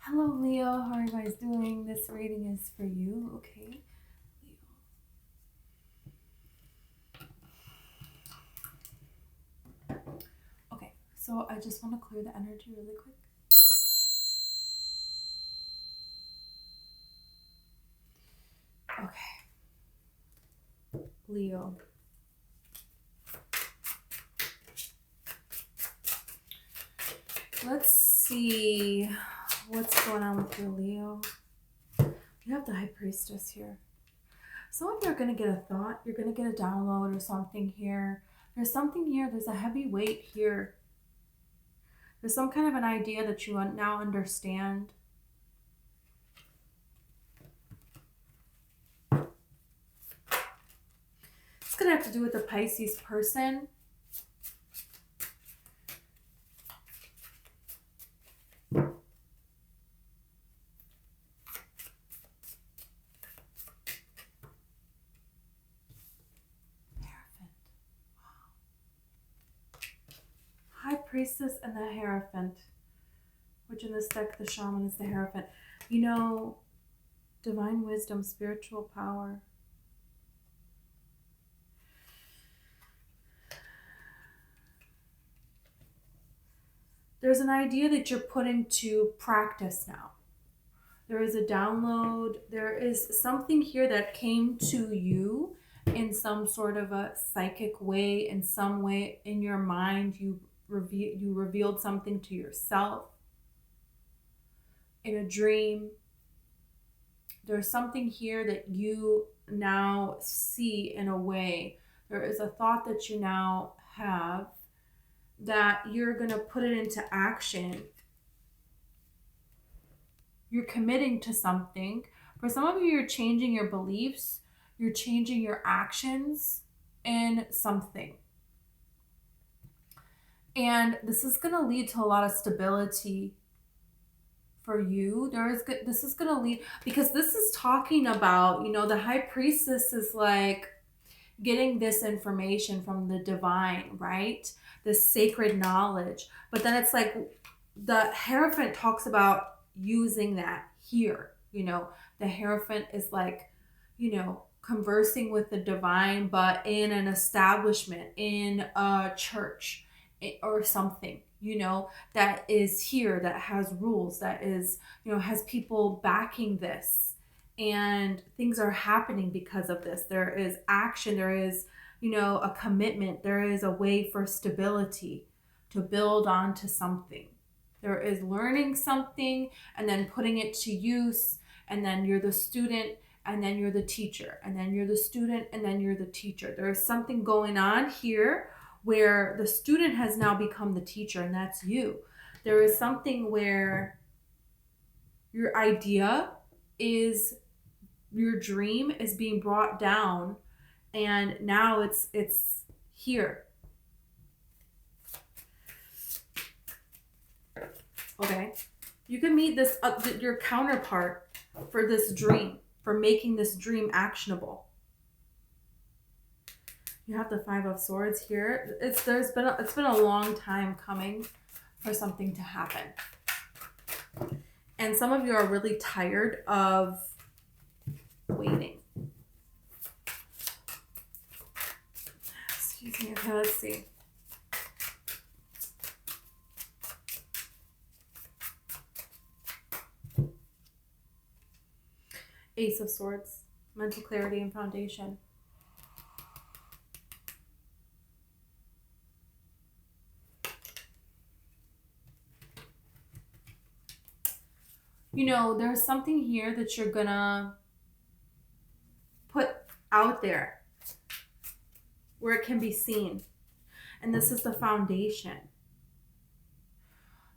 Hello, Leo. How are you guys doing? This reading is for you, okay? Leo. Okay, so I just want to clear the energy really quick. Okay. Leo. Let's see what's going on with you, Leo. You have the High Priestess here. Some of you are going to get a thought. You're going to get a download or something here. There's something here. There's a heavy weight here. There's some kind of an idea that you now understand. It's going to have to do with the Pisces person. High Priestess and the Hierophant, which in this deck, the Shaman is the Hierophant. You know, divine wisdom, spiritual power. There's an idea that you're putting to practice now. There is a download. There is something here that came to you in some sort of a psychic way, in some way in your mind. You revealed something to yourself in a dream. There's something here that you now see in a way. There is a thought that you now have that you're going to put it into action. You're committing to something. For some of you, you're changing your beliefs. You're changing your actions in something. And this is going to lead to a lot of stability for you. This is going to lead, because this is talking about, you know, the High Priestess is like getting this information from the divine, right? This sacred knowledge. But then it's like the Hierophant talks about using that here. You know, the Hierophant is like, you know, conversing with the divine, but in an establishment, in a church or something, you know, that is here, that has rules, that is, you know, has people backing this, and things are happening because of this. There is action, there is, you know, a commitment, there is a way for stability to build onto something. There is learning something and then putting it to use, and then you're the student and then you're the teacher, and then you're the student and then you're the teacher. There is something going on here where the student has now become the teacher, and that's you. There is something where your idea is, your dream is being brought down, and now it's here. Okay, you can meet this your counterpart for this dream, for making this dream actionable. You have the Five of Swords here. It's been a long time coming for something to happen. And some of you are really tired of waiting. Excuse me. Okay, let's see. Ace of Swords, mental clarity and foundation. You know, there's something here that you're gonna put out there where it can be seen. And this is the foundation.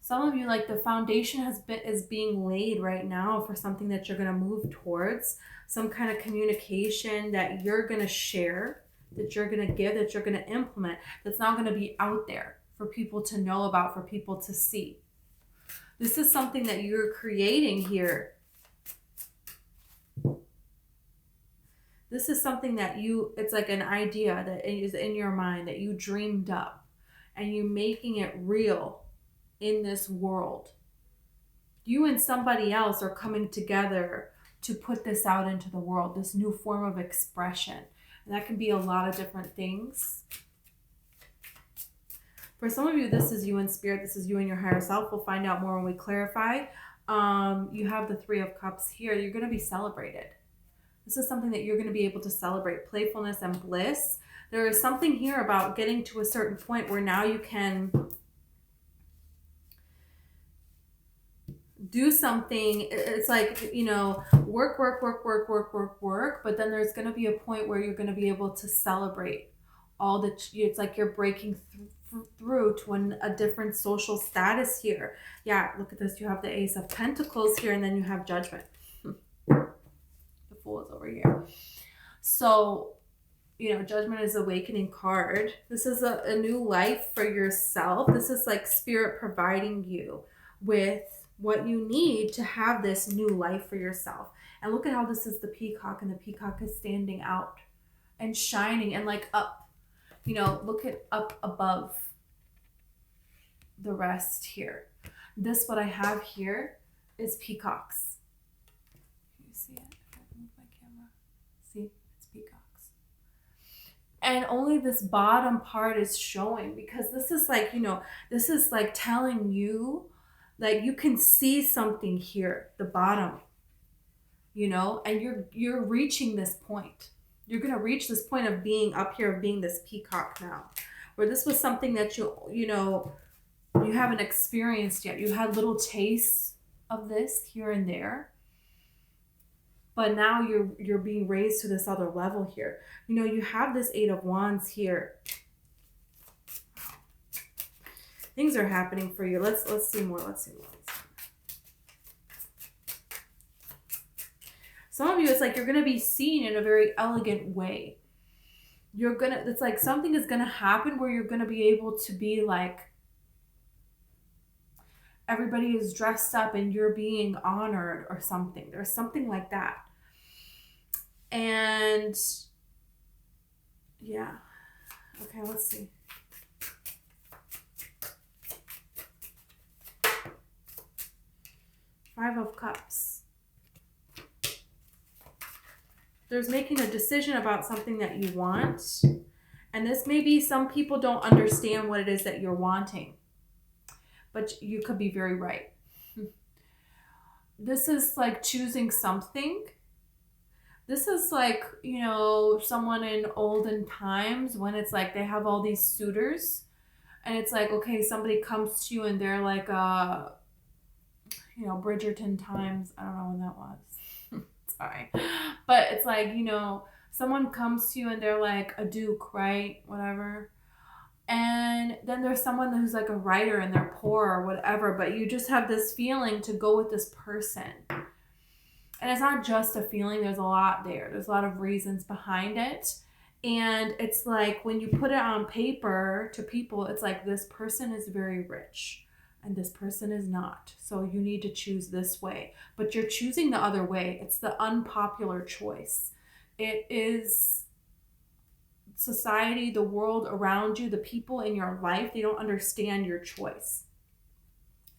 Some of you, like, the foundation is being laid right now for something that you're gonna move towards, some kind of communication that you're gonna share, that you're gonna give, that you're gonna implement, that's not gonna be out there for people to know about, for people to see. This is something that you're creating here. This is something that it's like an idea that is in your mind that you dreamed up, and you're making it real in this world. you and somebody else are coming together to put this out into the world, this new form of expression. And that can be a lot of different things. For some of you, this is you in spirit. This is you and your higher self. We'll find out more when we clarify. You have the Three of Cups here. You're going to be celebrated. This is something that you're going to be able to celebrate. Playfulness and bliss. There is something here about getting to a certain point where now you can do something. It's like, you know, work. But then there's going to be a point where you're going to be able to celebrate all the, it's like you're breaking through to a different social status here. Yeah, look at this. You have the Ace of Pentacles here, and then you have Judgment. The Fool is over here. So, you know, Judgment is awakening card. This is a new life for yourself. This is like Spirit providing you with what you need to have this new life for yourself. And look at how this is the Peacock, and the Peacock is standing out and shining and like up. You know, look at up above the rest here. This, what I have here, is peacocks. Can you see it? If I move my camera. See, it's peacocks. And only this bottom part is showing, because this is like, you know, this is like telling you that you can see something here, the bottom, you know, and you're reaching this point. You're going to reach this point of being up here, of being this peacock now, where this was something that you know, you haven't experienced yet. You had little tastes of this here and there, but now you're being raised to this other level here. You know, you have this Eight of Wands here. Things are happening for you. Let's see more. Let's see more. Some of you, it's like you're going to be seen in a very elegant way. It's like something is going to happen where you're going to be able to be like, everybody is dressed up and you're being honored or something. There's something like that. And yeah. Okay, let's see. Five of Cups. There's making a decision about something that you want. And this may be, some people don't understand what it is that you're wanting. But you could be very right. This is like choosing something. This is like, you know, someone in olden times when it's like they have all these suitors. And it's like, okay, somebody comes to you and they're like, you know, Bridgerton times. I don't know when that was. Sorry. But it's like, you know, someone comes to you and they're like a duke, right? Whatever. And then there's someone who's like a writer and they're poor or whatever, but you just have this feeling to go with this person. And it's not just a feeling. There's a lot there. There's a lot of reasons behind it. And it's like when you put it on paper to people, it's like this person is very rich and this person is not. So you need to choose this way. But you're choosing the other way. It's the unpopular choice. It is society, the world around you, the people in your life, they don't understand your choice.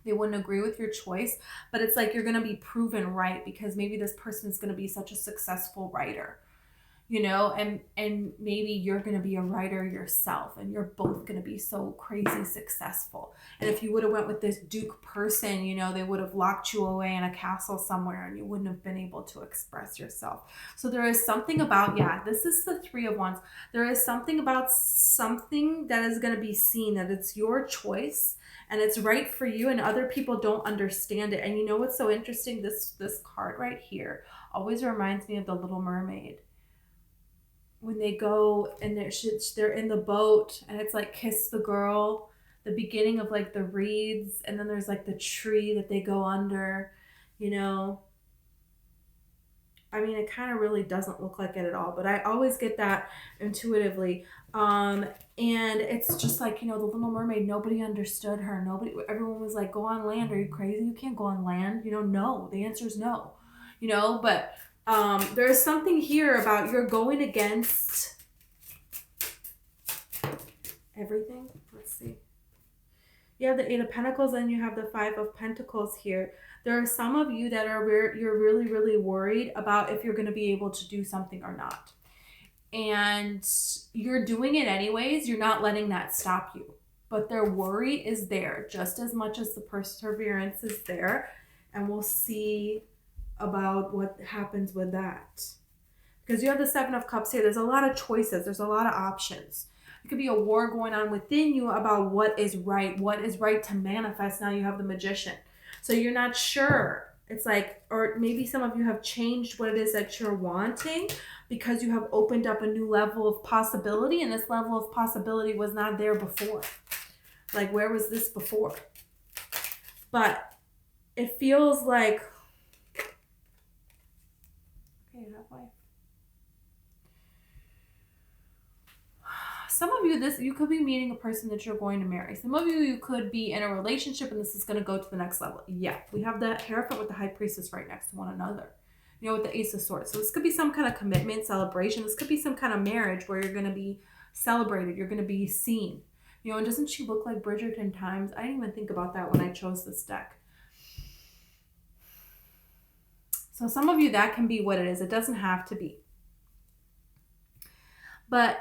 They wouldn't agree with your choice, but it's like you're going to be proven right because maybe this person is going to be such a successful writer, you know, and maybe you're going to be a writer yourself and you're both going to be so crazy successful. And if you would have went with this duke person, you know, they would have locked you away in a castle somewhere and you wouldn't have been able to express yourself. So there is something about, yeah, this is the Three of Wands. There is something about something that is going to be seen, that it's your choice and it's right for you and other people don't understand it. And you know what's so interesting? This card right here always reminds me of the Little Mermaid. When they go and they're in the boat and it's like kiss the girl, the beginning of like the reeds, and then there's like the tree that they go under, you know. I mean, it kind of really doesn't look like it at all, but I always get that intuitively. And it's just like, you know, the Little Mermaid, nobody understood her. Everyone was like, go on land. Are you crazy? You can't go on land. You know, no, the answer is no, you know, but there's something here about you're going against everything. Let's see. You have the Eight of Pentacles and you have the Five of Pentacles here. There are some of you that you're really, really worried about if you're going to be able to do something or not. And you're doing it anyways. You're not letting that stop you. But their worry is there just as much as the perseverance is there. And we'll see about what happens with that. Because you have the Seven of Cups here. There's a lot of choices. There's a lot of options. It could be a war going on within you about what is right to manifest. Now you have the Magician. So you're not sure. It's like, or maybe some of you have changed what it is that you're wanting because you have opened up a new level of possibility, and this level of possibility was not there before. Like, where was this before? But it feels like, okay, halfway. Some of you could be meeting a person that you're going to marry. Some of you could be in a relationship and this is going to go to the next level. Yeah, we have the Hierophant with the High Priestess right next to one another. You know, with the Ace of Swords. So this could be some kind of commitment, celebration. This could be some kind of marriage where you're going to be celebrated. You're going to be seen. You know, and doesn't she look like Bridgerton times? I didn't even think about that when I chose this deck. So some of you, that can be what it is. It doesn't have to be. But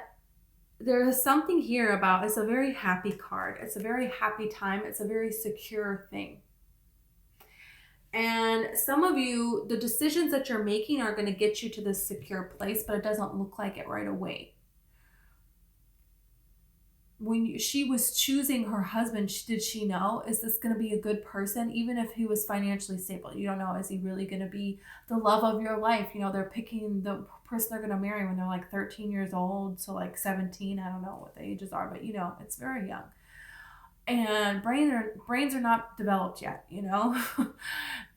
there is something here about, it's a very happy card. It's a very happy time. It's a very secure thing. And some of you, the decisions that you're making are going to get you to this secure place, but it doesn't look like it right away. When she was choosing her husband, did she know, is this going to be a good person? Even if he was financially stable, you don't know, is he really going to be the love of your life? You know, they're picking the person they're going to marry when they're like 13 years old. So like 17, I don't know what the ages are, but you know, it's very young. And brains are not developed yet, you know?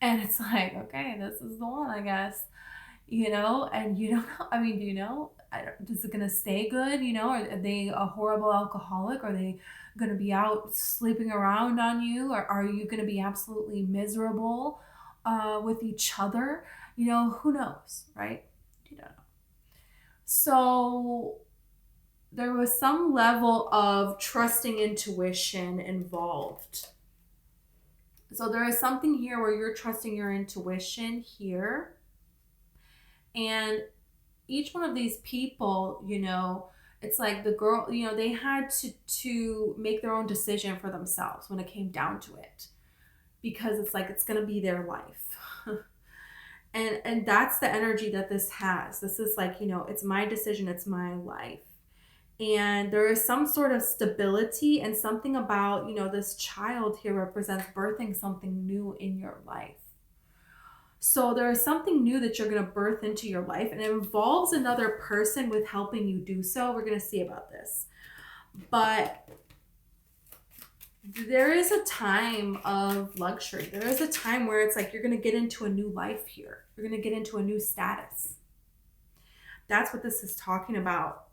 And it's like, okay, this is the one, I guess, you know? And you don't know, I mean, do you know? Is it going to stay good? You know, are they a horrible alcoholic? Are they going to be out sleeping around on you? Or are you going to be absolutely miserable with each other? You know, who knows, right? You don't know. So there was some level of trusting intuition involved. So there is something here where you're trusting your intuition here. And each one of these people, you know, it's like the girl, you know, they had to make their own decision for themselves when it came down to it. Because it's like, it's going to be their life. and that's the energy that this has. This is like, you know, it's my decision. It's my life. And there is some sort of stability and something about, you know, this child here represents birthing something new in your life. So there is something new that you're going to birth into your life, and it involves another person with helping you do so. We're going to see about this. But there is a time of luxury. There is a time where it's like you're going to get into a new life here. You're going to get into a new status. That's what this is talking about.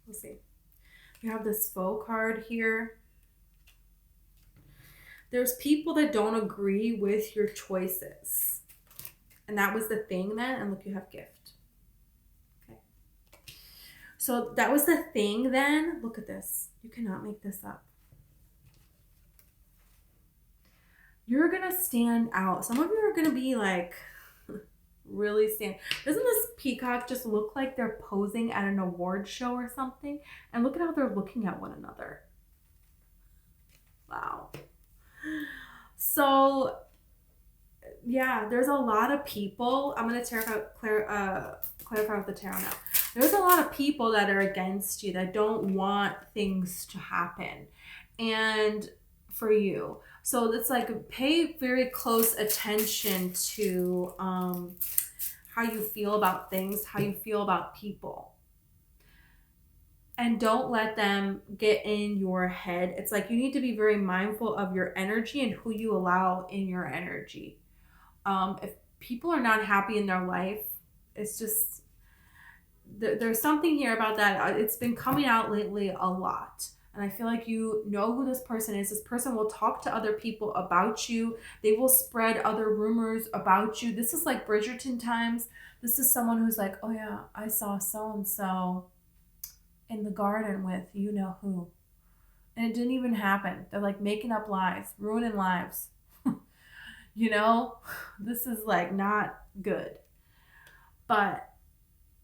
Let's see. You have this Foe card here. There's people that don't agree with your choices. And that was the thing then. And look, you have Gift. Okay. So that was the thing then. Look at this. You cannot make this up. You're going to stand out. Some of you are going to be like, really stand. Doesn't this peacock just look like they're posing at an award show or something? And look at how they're looking at one another. Wow. So yeah, there's a lot of people. I'm going to clarify with the tarot now. There's a lot of people that are against you, that don't want things to happen and for you. So it's like, pay very close attention to how you feel about things, how you feel about people. And don't let them get in your head. It's like you need to be very mindful of your energy and who you allow in your energy. If people are not happy in their life, it's just, there's something here about that. It's been coming out lately a lot. And I feel like you know who this person is. This person will talk to other people about you. They will spread other rumors about you. This is like Bridgerton times. This is someone who's like, oh yeah, I saw so-and-so in the garden with you know who. And it didn't even happen. They're like making up lies, ruining lives. You know, this is like not good. But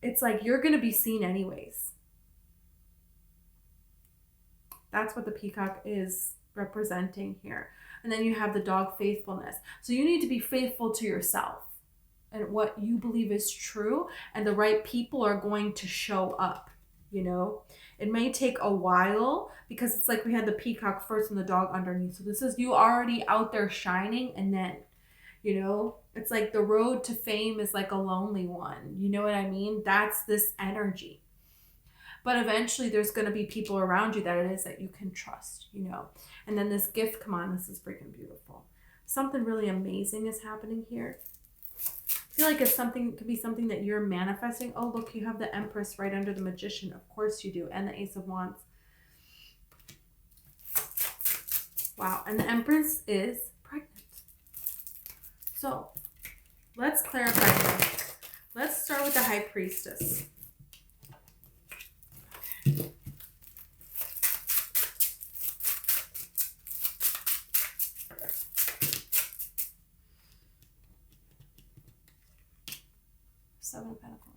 it's like you're going to be seen anyways. That's what the peacock is representing here. And then you have the dog faithfulness. So you need to be faithful to yourself and what you believe is true, and the right people are going to show up, you know. It may take a while because it's like we had the peacock first and the dog underneath. So this is you already out there shining, and then, you know, it's like the road to fame is like a lonely one. You know what I mean? That's this energy. But eventually there's going to be people around you that it is that you can trust, you know. And then this gift, come on, this is freaking beautiful. Something really amazing is happening here. I feel like it's something, it could be something that you're manifesting. Oh, look, you have the Empress right under the Magician. Of course you do. And the Ace of Wands. Wow. And the Empress is pregnant. So let's clarify this. Let's start with the High Priestess. Seven of Pentacles.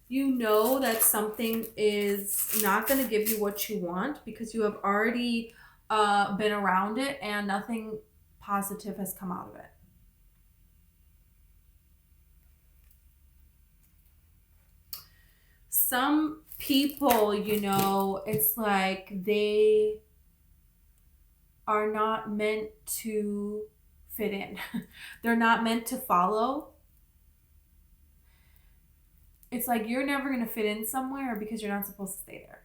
You know that something is not going to give you what you want because you have already been around it and nothing positive has come out of it. Some people, you know, it's like they are not meant to fit in. They're not meant to follow. It's like you're never going to fit in somewhere because you're not supposed to stay there.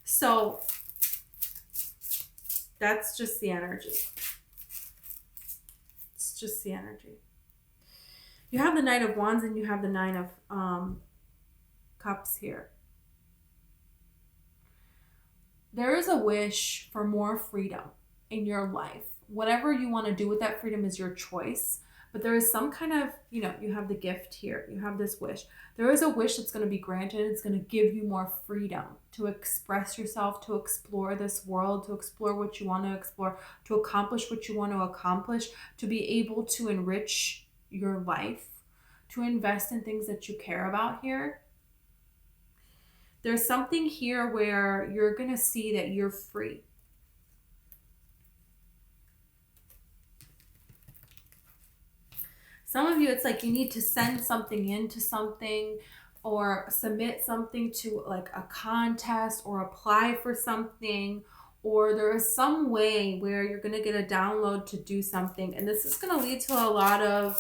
So that's just the energy. It's just the energy. You have the Knight of Wands and you have the Nine of Cups here. There is a wish for more freedom in your life. Whatever you want to do with that freedom is your choice. But there is some kind of, you know, you have the gift here. You have this wish. There is a wish that's going to be granted. It's going to give you more freedom to express yourself, to explore this world, to explore what you want to explore, to accomplish what you want to accomplish, to be able to enrich your life, to invest in things that you care about here. There's something here where you're going to see that you're free. Some of you, it's like you need to send something into something or submit something to like a contest or apply for something, or there is some way where you're going to get a download to do something. And this is going to lead to a lot of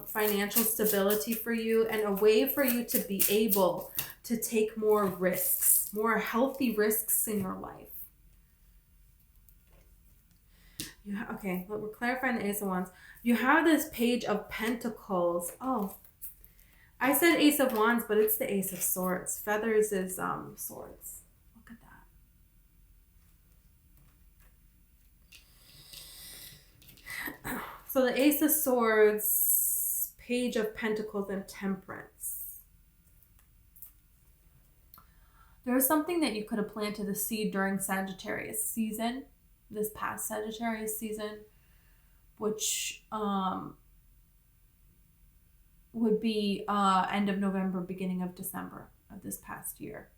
financial stability for you and a way for you to be able to take more risks, more healthy risks in your life. Okay, we're clarifying the Ace of Wands. You have this Page of Pentacles. Oh, I said Ace of Wands, but it's the Ace of Swords. Feathers is swords. Look at that. So the Ace of Swords, Page of Pentacles, and Temperance. There's something that you could have planted a seed during Sagittarius season, this past Sagittarius season, which would be end of November, beginning of December of this past year.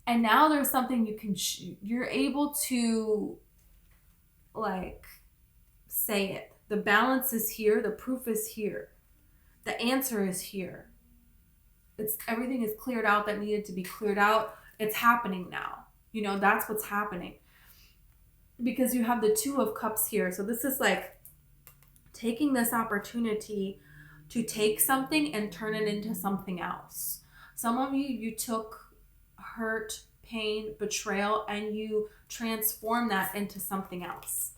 And now there's something you can, you're able to like say it. The balance is here. The proof is here. The answer is here. It's everything is cleared out that needed to be cleared out. It's happening now. You know, that's what's happening. Because you have the Two of Cups here. So this is like taking this opportunity to take something and turn it into something else. Some of you took hurt, pain, betrayal, and you transform that into something else.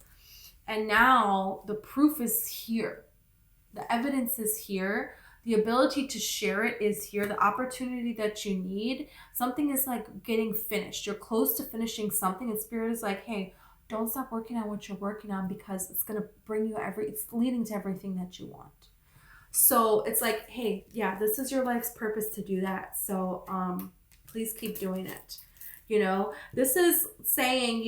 And now the proof is here. The evidence is here. The ability to share it is here. The opportunity that you need. Something is like getting finished. You're close to finishing something, and Spirit is like, hey, don't stop working on what you're working on because it's going to bring you it's leading to everything that you want. So it's like, hey, yeah, this is your life's purpose to do that. So please keep doing it. This is saying,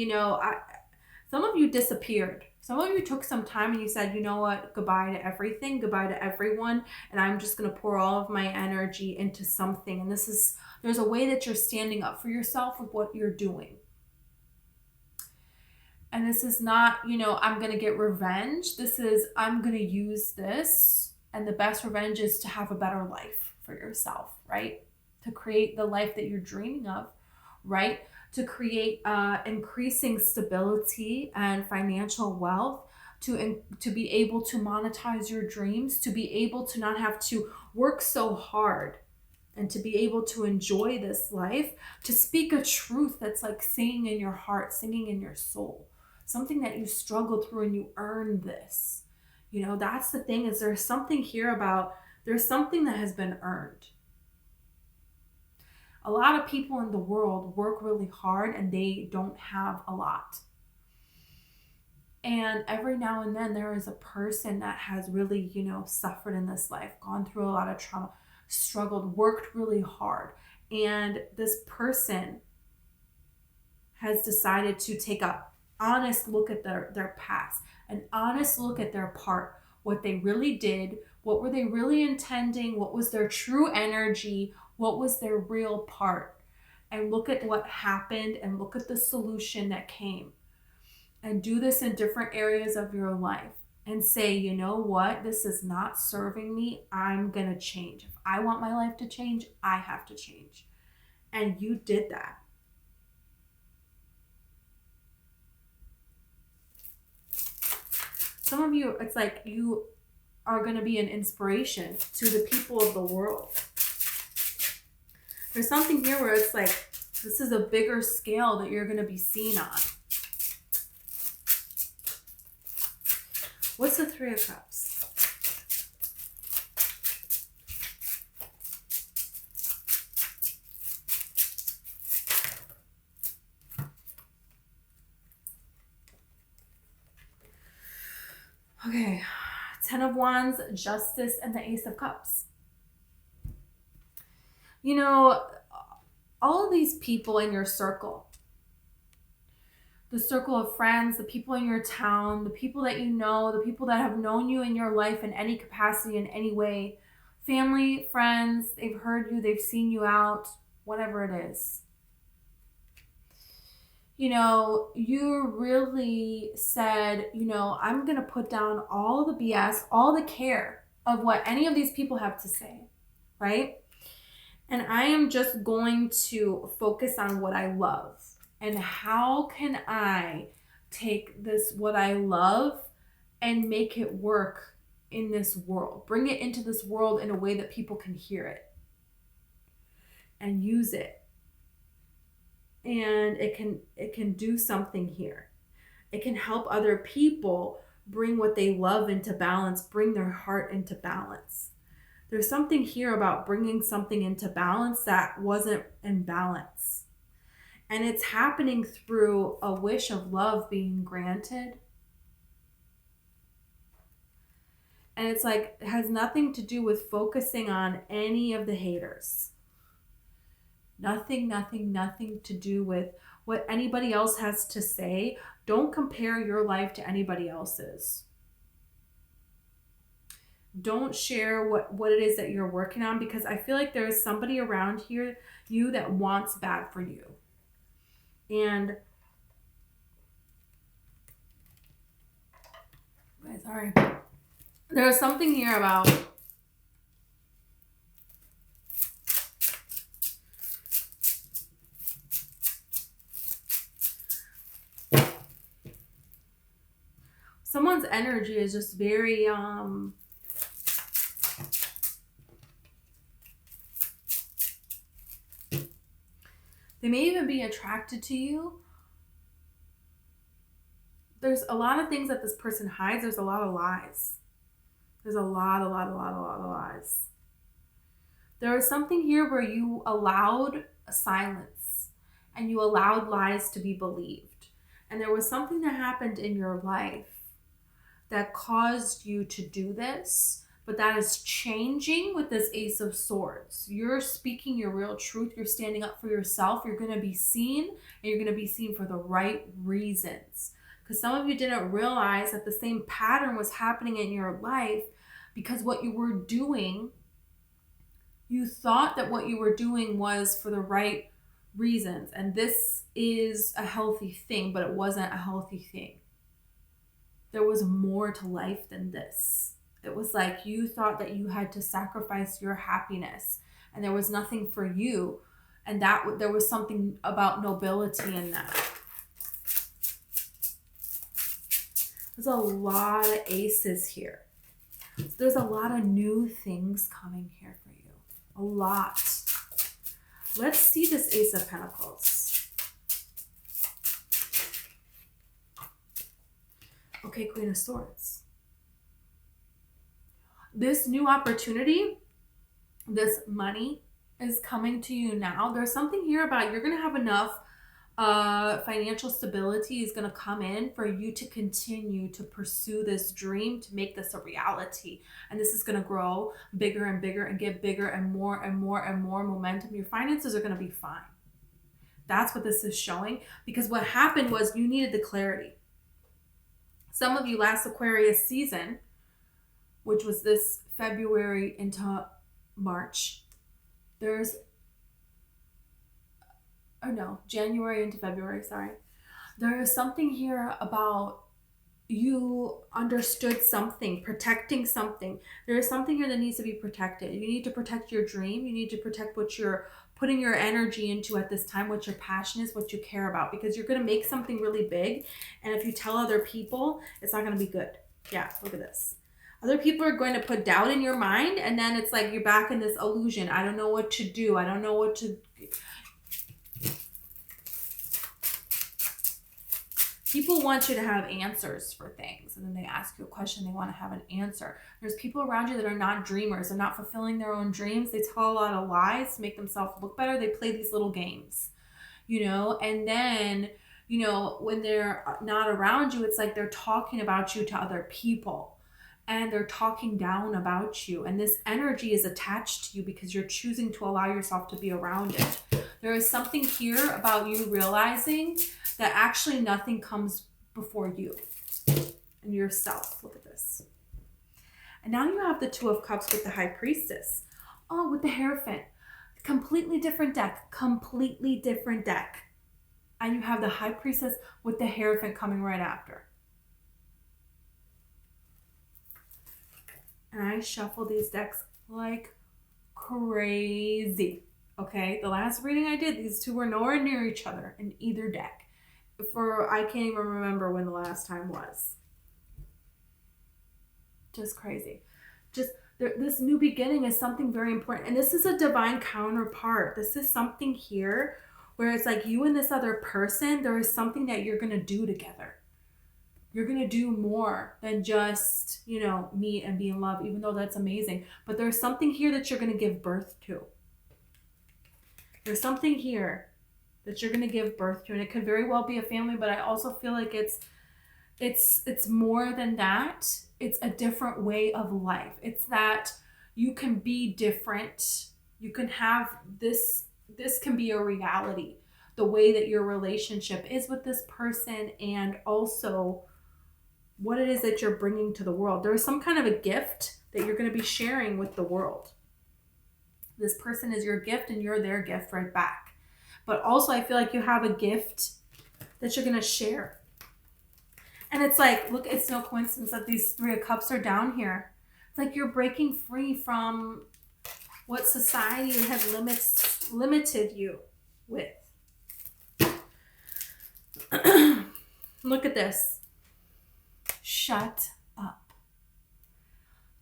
some of you disappeared. Some of you took some time and you said, you know what, goodbye to everything, goodbye to everyone, and I'm just going to pour all of my energy into something. And there's a way that you're standing up for yourself with what you're doing. And this is not, I'm going to get revenge. This is, I'm going to use this. And the best revenge is to have a better life for yourself, right? To create the life that you're dreaming of, right? To create increasing stability and financial wealth, to be able to monetize your dreams, to be able to not have to work so hard, and to be able to enjoy this life, to speak a truth that's like singing in your heart, singing in your soul, something that you struggled through and you earned this. That's the thing, is there's something here about, there's something that has been earned. A lot of people in the world work really hard and they don't have a lot. And every now and then there is a person that has really, suffered in this life, gone through a lot of trauma, struggled, worked really hard. And this person has decided to take a honest look at their past, an honest look at their part, what they really did, what were they really intending, what was their true energy, what was their real part, and look at what happened and look at the solution that came. And do this in different areas of your life and say, you know what, this is not serving me. I'm going to change. If I want my life to change, I have to change. And you did that. Some of you, it's like you are going to be an inspiration to the people of the world. There's something here where it's like, this is a bigger scale that you're going to be seen on. What's the Three of Cups? Okay, Ten of Wands, Justice, and the Ace of Cups. All of these people in your circle, the circle of friends, the people in your town, the people that you know, the people that have known you in your life in any capacity, in any way, family, friends, they've heard you, they've seen you out, whatever it is. You really said, I'm going to put down all the BS, all the care of what any of these people have to say, right? And I am just going to focus on what I love. And how can I take this, what I love, and make it work in this world? Bring it into this world in a way that people can hear it and use it. And it can do something here. It can help other people bring what they love into balance, bring their heart into balance. There's something here about bringing something into balance that wasn't in balance. And it's happening through a wish of love being granted. And it's like, it has nothing to do with focusing on any of the haters. Nothing to do with what anybody else has to say. Don't compare your life to anybody else's. Don't share what it is that you're working on, because I feel like there's somebody around here, you, that wants bad for you. And sorry. There's something here about someone's energy is just very they may even be attracted to you. There's a lot of things that this person hides. There's a lot of lies. There's a lot of lies. There is something here where you allowed silence and you allowed lies to be believed. And there was something that happened in your life that caused you to do this, but that is changing with this Ace of Swords. You're speaking your real truth. You're standing up for yourself. You're going to be seen, and you're going to be seen for the right reasons. Because some of you didn't realize that the same pattern was happening in your life, because what you were doing, you thought that what you were doing was for the right reasons. And this is a healthy thing, but it wasn't a healthy thing. There was more to life than this. It was like you thought that you had to sacrifice your happiness, and there was nothing for you. And that there was something about nobility in that. There's a lot of aces here. There's a lot of new things coming here for you. A lot. Let's see this Ace of Pentacles. Okay, Queen of Swords. This new opportunity, this money is coming to you now. There's something here about you're going to have enough financial stability is going to come in for you to continue to pursue this dream, to make this a reality. And this is going to grow bigger and bigger and get bigger and more and more and more momentum. Your finances are going to be fine. That's what this is showing, because what happened was you needed the clarity. Some of you last Aquarius season, which was this February into March, January into February, sorry. There is something here about you understood something, protecting something. There is something here that needs to be protected. You need to protect your dream. You need to protect what you're putting your energy into at this time, what your passion is, what you care about, because you're going to make something really big. And if you tell other people, it's not going to be good. Yeah, look at this. Other people are going to put doubt in your mind, and then it's like you're back in this illusion. I don't know what to do. I don't know what to... People want you to have answers for things, and then they ask you a question, they want to have an answer. There's people around you that are not dreamers. They're not fulfilling their own dreams. They tell a lot of lies to make themselves look better. They play these little games, and then, when they're not around you, it's like they're talking about you to other people, and they're talking down about you. And this energy is attached to you because you're choosing to allow yourself to be around it. There is something here about you realizing that actually nothing comes before you and yourself. Look at this. And now you have the Two of Cups with the High Priestess. Oh, with the Hierophant. Completely different deck. Completely different deck. And you have the High Priestess with the Hierophant coming right after. And I shuffle these decks like crazy. Okay, the last reading I did, these two were nowhere near each other in either deck. I can't even remember when the last time was. Just crazy. This new beginning is something very important. And this is a divine counterpart. This is something here where it's like you and this other person, there is something that you're going to do together. You're going to do more than just, meet and be in love, even though that's amazing. But there's something here that you're going to give birth to. There's something here that you're going to give birth to, and it could very well be a family, but I also feel like it's more than that. It's a different way of life. It's that you can be different. You can have this can be a reality, the way that your relationship is with this person, and also what it is that you're bringing to the world. There is some kind of a gift that you're going to be sharing with the world. This person is your gift and you're their gift right back. But also I feel like you have a gift that you're going to share. And it's like, look, it's no coincidence that these Three of Cups are down here. It's like you're breaking free from what society has limited you with. Look at this. Shut up.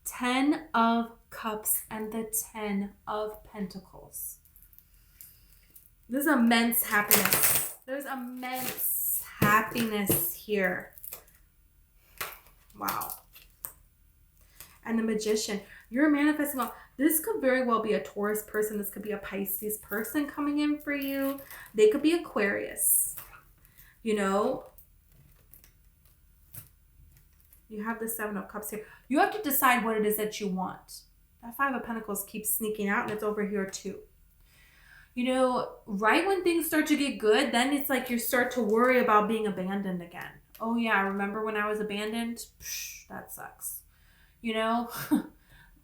10 of Cups and the 10 of Pentacles. There's immense happiness. There's immense happiness here. Wow. And the Magician. You're manifesting. This could very well be a Taurus person. This could be a Pisces person coming in for you. They could be Aquarius. You have the Seven of Cups here. You have to decide what it is that you want. That Five of Pentacles keeps sneaking out, and it's over here too. You know, right when things start to get good, then it's like you start to worry about being abandoned again. Oh yeah, remember when I was abandoned? Psh, that sucks. You know,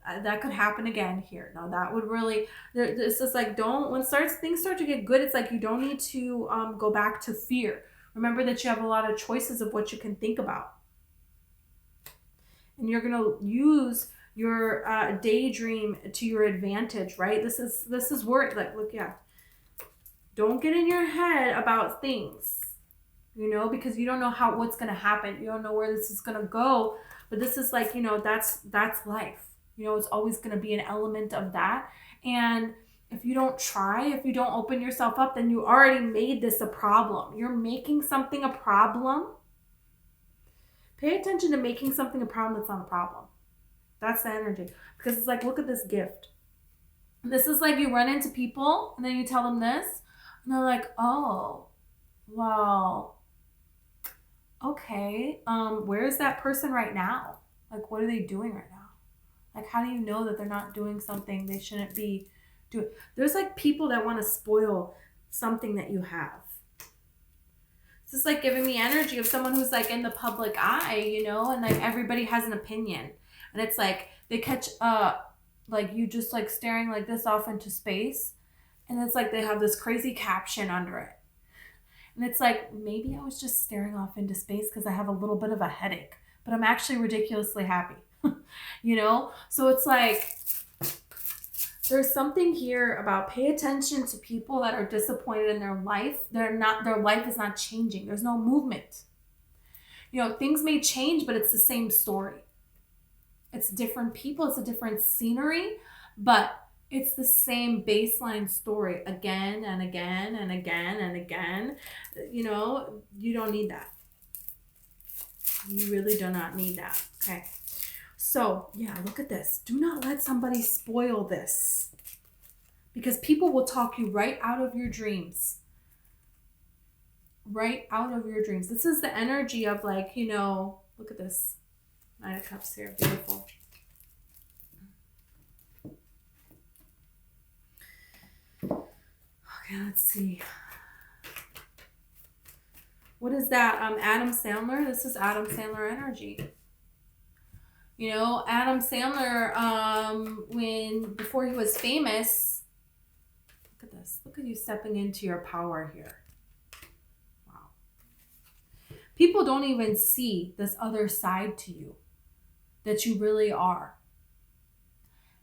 that could happen again here. Now that would really, it's just like, don't, when things start to get good, it's like you don't need to go back to fear. Remember that you have a lot of choices of what you can think about. And you're going to use your daydream to your advantage, right? This is where, like, look, yeah. Don't get in your head about things, you know, because you don't know what's going to happen. You don't know where this is going to go. But this is like, you know, that's life. You know, it's always going to be an element of that. And if you don't try, if you don't open yourself up, then you already made this a problem. You're making something a problem. Pay attention to making something a problem that's not a problem. That's the energy. Because it's like, look at this gift. This is like you run into people and then you tell them this. And they're like, oh, well, okay. Where's that person right now? Like, what are they doing right now? Like, how do you know that they're not doing something they shouldn't be doing? There's like people that want to spoil something that you have. It's just like giving me energy of someone who's like in the public eye, you know, and like everybody has an opinion. And it's like they catch like you just like staring like this off into space. And it's like they have this crazy caption under it. And it's like, maybe I was just staring off into space because I have a little bit of a headache, but I'm actually ridiculously happy, you know? So it's like, there's something here about pay attention to people that are disappointed in their life. Their life is not changing. There's no movement. You know, things may change, but it's the same story. It's different people. It's a different scenery, but it's the same baseline story again and again and again and again. You know, you don't need that. You really do not need that. Okay. So, yeah, look at this. Do not let somebody spoil this. Because people will talk you right out of your dreams. Right out of your dreams. This is the energy of like, you know, look at this. Nine of Cups here. Beautiful. Okay, let's see. What is that? Adam Sandler. This is Adam Sandler energy. You know, Adam Sandler, before he was famous, look at this. Look at you stepping into your power here. Wow. People don't even see this other side to you that you really are.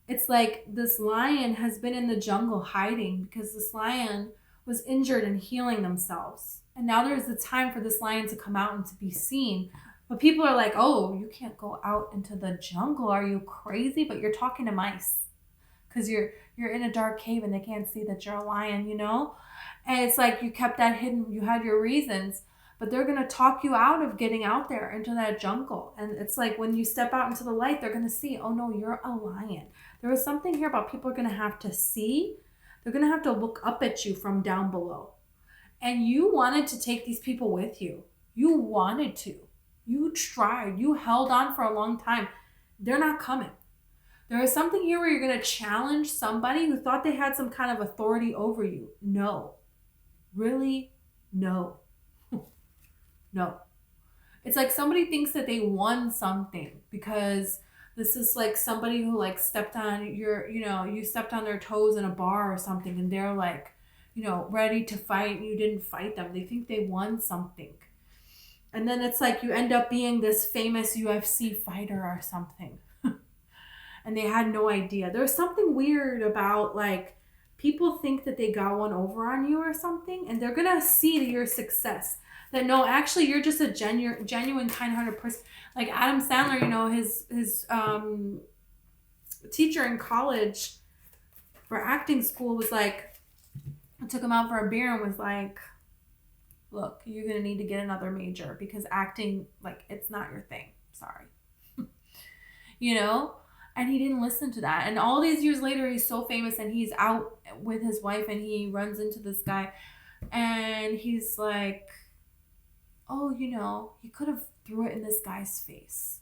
It's like this lion has been in the jungle hiding because this lion was injured and healing themselves. And now there's the time for this lion to come out and to be seen. But people are like, oh, you can't go out into the jungle. Are you crazy? But you're talking to mice because you're in a dark cave and they can't see that you're a lion, you know? And it's like you kept that hidden. You had your reasons. But they're going to talk you out of getting out there into that jungle. And it's like when you step out into the light, they're going to see, oh no, you're a lion. There is something here about people are going to have to see. They're going to have to look up at you from down below. And you wanted to take these people with you. You wanted to. You tried. You held on for a long time. They're not coming. There is something here where you're going to challenge somebody who thought they had some kind of authority over you. No. Really? No. No. It's like somebody thinks that they won something because this is like somebody who like stepped on you stepped on their toes in a bar or something and they're like, you know, ready to fight and you didn't fight them. They think they won something. And then it's like you end up being this famous UFC fighter or something. And they had no idea. There's something weird about like people think that they got one over on you or something and they're going to see your success. That no, actually you're just a genuine kind-hearted person. Like Adam Sandler, you know, his teacher in college for acting school was like, took him out for a beer and was like, look, you're going to need to get another major because acting, like, it's not your thing. Sorry. You know? And he didn't listen to that. And all these years later, he's so famous and he's out with his wife and he runs into this guy and he's like, oh, you know, he could have threw it in this guy's face.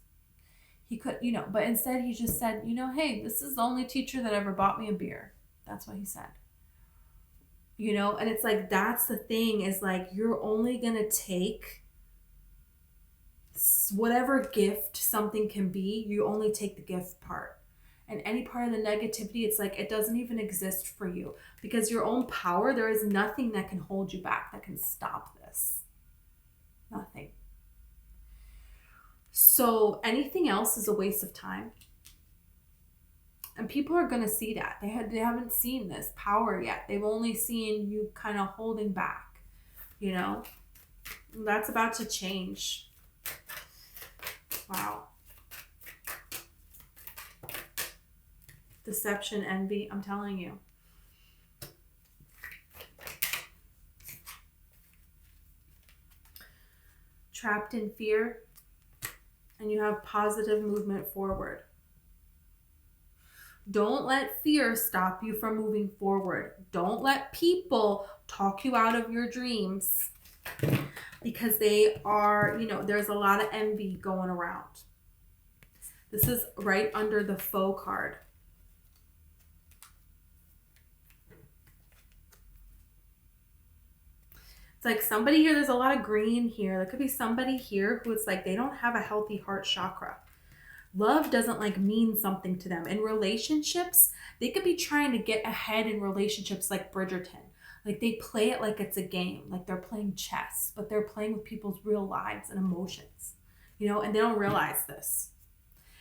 He could, but instead he just said, hey, this is the only teacher that ever bought me a beer. That's what he said. And it's like, that's the thing, is like, you're only going to take whatever gift something can be, you only take the gift part. And any part of the negativity, it's like, it doesn't even exist for you, because your own power, there is nothing that can hold you back, that can stop this. Nothing. So anything else is a waste of time. And people are going to see that. They haven't seen this power yet. They've only seen you kind of holding back, That's about to change. Wow. Deception, envy, I'm telling you. Trapped in fear, and you have positive movement forward. Don't let fear stop you from moving forward. Don't let people talk you out of your dreams, because they are, there's a lot of envy going around. This is right under the foe card. It's like somebody here, there's a lot of green here. There could be somebody here who it's like they don't have a healthy heart chakra. Love doesn't like mean something to them. In relationships, they could be trying to get ahead in relationships like Bridgerton. Like they play it like it's a game, like they're playing chess, but they're playing with people's real lives and emotions, and they don't realize this.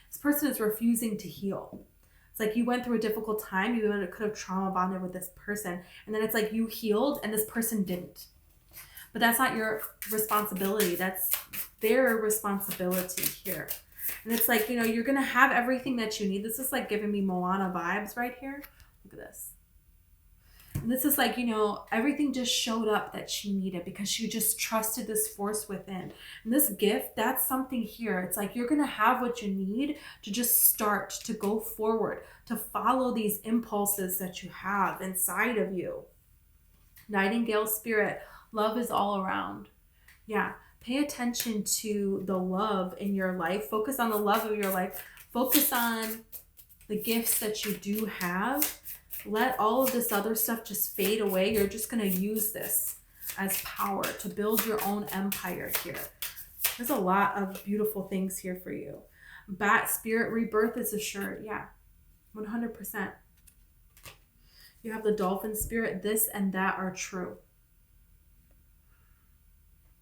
This person is refusing to heal. It's like you went through a difficult time, you could have trauma bonded with this person, and then it's like you healed and this person didn't. But that's not your responsibility. That's their responsibility here. And it's like, you're going to have everything that you need. This is like giving me Moana vibes right here. Look at this. And this is like, everything just showed up that she needed because she just trusted this force within. And this gift, that's something here. It's like you're going to have what you need to just start to go forward, to follow these impulses that you have inside of you. Nightingale spirit, love is all around. Yeah. Pay attention to the love in your life. Focus on the love of your life. Focus on the gifts that you do have. Let all of this other stuff just fade away. You're just going to use this as power to build your own empire here. There's a lot of beautiful things here for you. Bat spirit, rebirth is assured. Yeah, 100%. You have the dolphin spirit. This and that are true.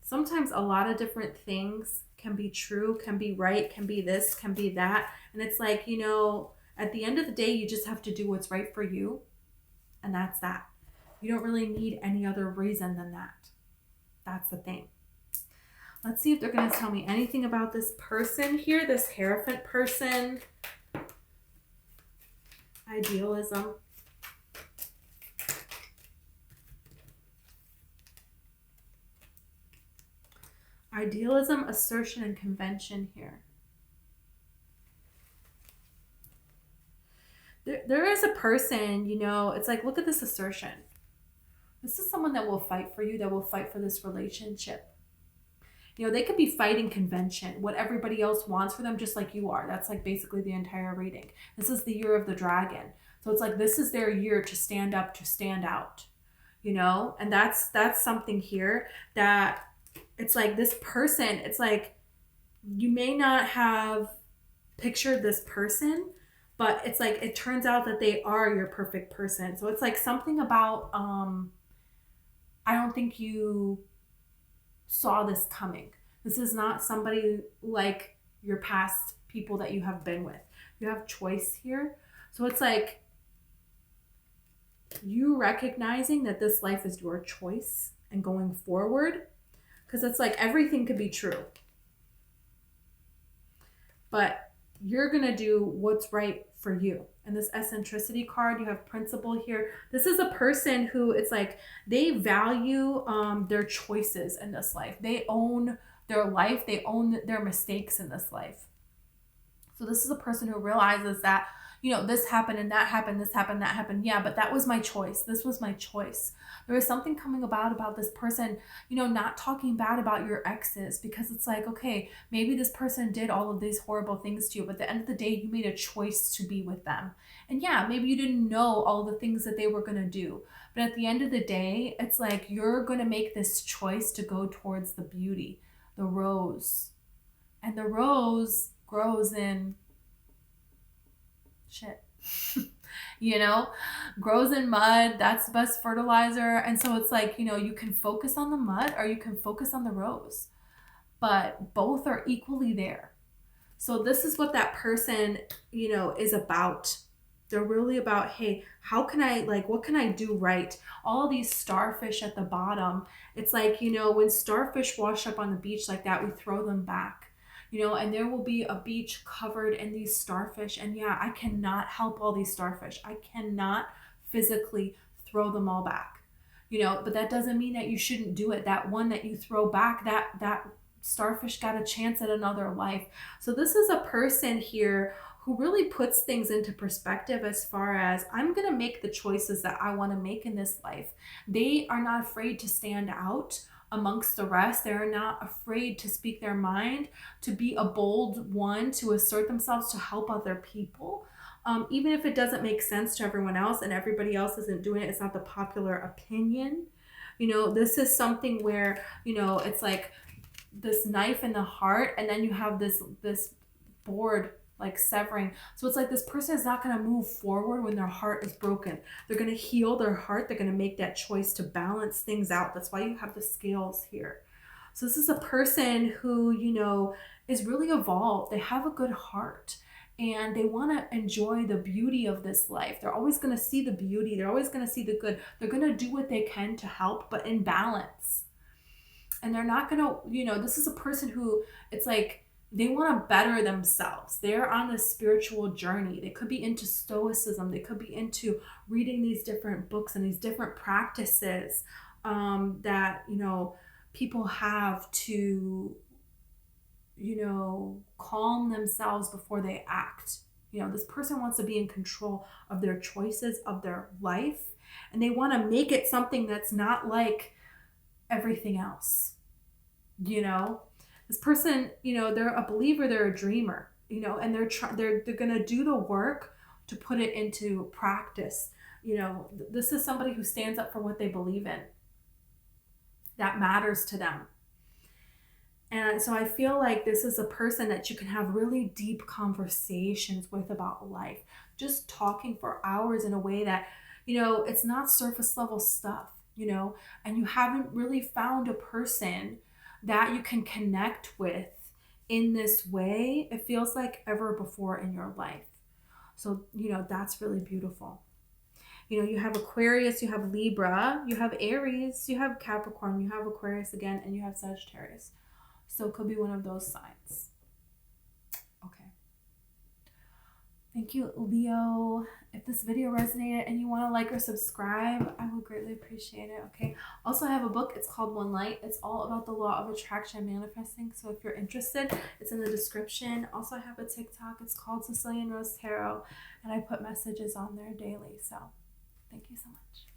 Sometimes a lot of different things can be true, can be right, can be this, can be that. And it's like, at the end of the day, you just have to do what's right for you. And that's that. You don't really need any other reason than that. That's the thing. Let's see if they're going to tell me anything about this person here, this Hierophant person. Idealism. Idealism, assertion, and convention here. There is a person, it's like, look at this assertion. This is someone that will fight for you, that will fight for this relationship. They could be fighting convention, what everybody else wants for them, just like you are. That's like basically the entire reading. This is the year of the dragon. So it's like, this is their year to stand up, to stand out, and that's something here that it's like this person, it's like you may not have pictured this person, but it's like it turns out that they are your perfect person. So it's like something about I don't think you saw this coming. This is not somebody like your past people that you have been with. You have choice here. So it's like you recognizing that this life is your choice and going forward. Because it's like everything could be true. But you're going to do what's right for you. And this eccentricity card, you have principle here. This is a person who, it's like they value their choices in this life. They own their life. They own their mistakes in this life. So this is a person who realizes that, you know, this happened and that happened, this happened, that happened. Yeah, but that was my choice. This was my choice. There is something coming about this person, you know, not talking bad about your exes, because it's like, okay, maybe this person did all of these horrible things to you, but at the end of the day, you made a choice to be with them. And yeah, maybe you didn't know all the things that they were going to do. But at the end of the day, it's like you're going to make this choice to go towards the beauty, the rose. And the rose grows in shit. You know, grows in mud. That's the best fertilizer. And so it's like, you know, you can focus on the mud or you can focus on the rose, but both are equally there. So this is what that person, you know, is about. They're really about, hey, how can I, like, what can I do right? All these starfish at the bottom. It's like, you know, when starfish wash up on the beach like that, we throw them back, you know, and there will be a beach covered in these starfish. And yeah, I cannot help all these starfish. I cannot physically throw them all back, you know, but that doesn't mean that you shouldn't do it. That one that you throw back, that starfish got a chance at another life. So this is a person here who really puts things into perspective as far as, I'm going to make the choices that I want to make in this life. They are not afraid to stand out amongst the rest. They're not afraid to speak their mind, to be a bold one, to assert themselves, to help other people. Even if it doesn't make sense to everyone else and everybody else isn't doing it, it's not the popular opinion. You know, this is something where, you know, it's like this knife in the heart, and then you have this board like severing. So it's like this person is not going to move forward when their heart is broken. They're going to heal their heart. They're going to make that choice to balance things out. That's why you have the scales here. So this is a person who, you know, is really evolved. They have a good heart and they want to enjoy the beauty of this life. They're always going to see the beauty. They're always going to see the good. They're going to do what they can to help, but in balance. And they're not going to, you know, this is a person who, it's like, they want to better themselves. They're on a spiritual journey. They could be into stoicism. They could be into reading these different books and these different practices that, you know, people have to, you know, calm themselves before they act. You know, this person wants to be in control of their choices, of their life, and they want to make it something that's not like everything else, you know? This person, you know, they're a believer, they're a dreamer, you know, and they're going to do the work to put it into practice. You know, this is somebody who stands up for what they believe in. That matters to them. And so I feel like this is a person that you can have really deep conversations with about life, just talking for hours in a way that, you know, it's not surface level stuff, you know, and you haven't really found a person that you can connect with in this way, it feels like, ever before in your life. So, you know, that's really beautiful. You know, you have Aquarius, you have Libra, you have Aries, you have Capricorn, you have Aquarius again, and you have Sagittarius. So it could be one of those signs. Okay. Thank you, Leo. If this video resonated and you want to like or subscribe, I would greatly appreciate it. Okay. Also, I have a book. It's called One Light. It's all about the law of attraction and manifesting. So if you're interested, it's in the description. Also, I have a TikTok. It's called SicilianRoseTarot, and I put messages on there daily. So thank you so much.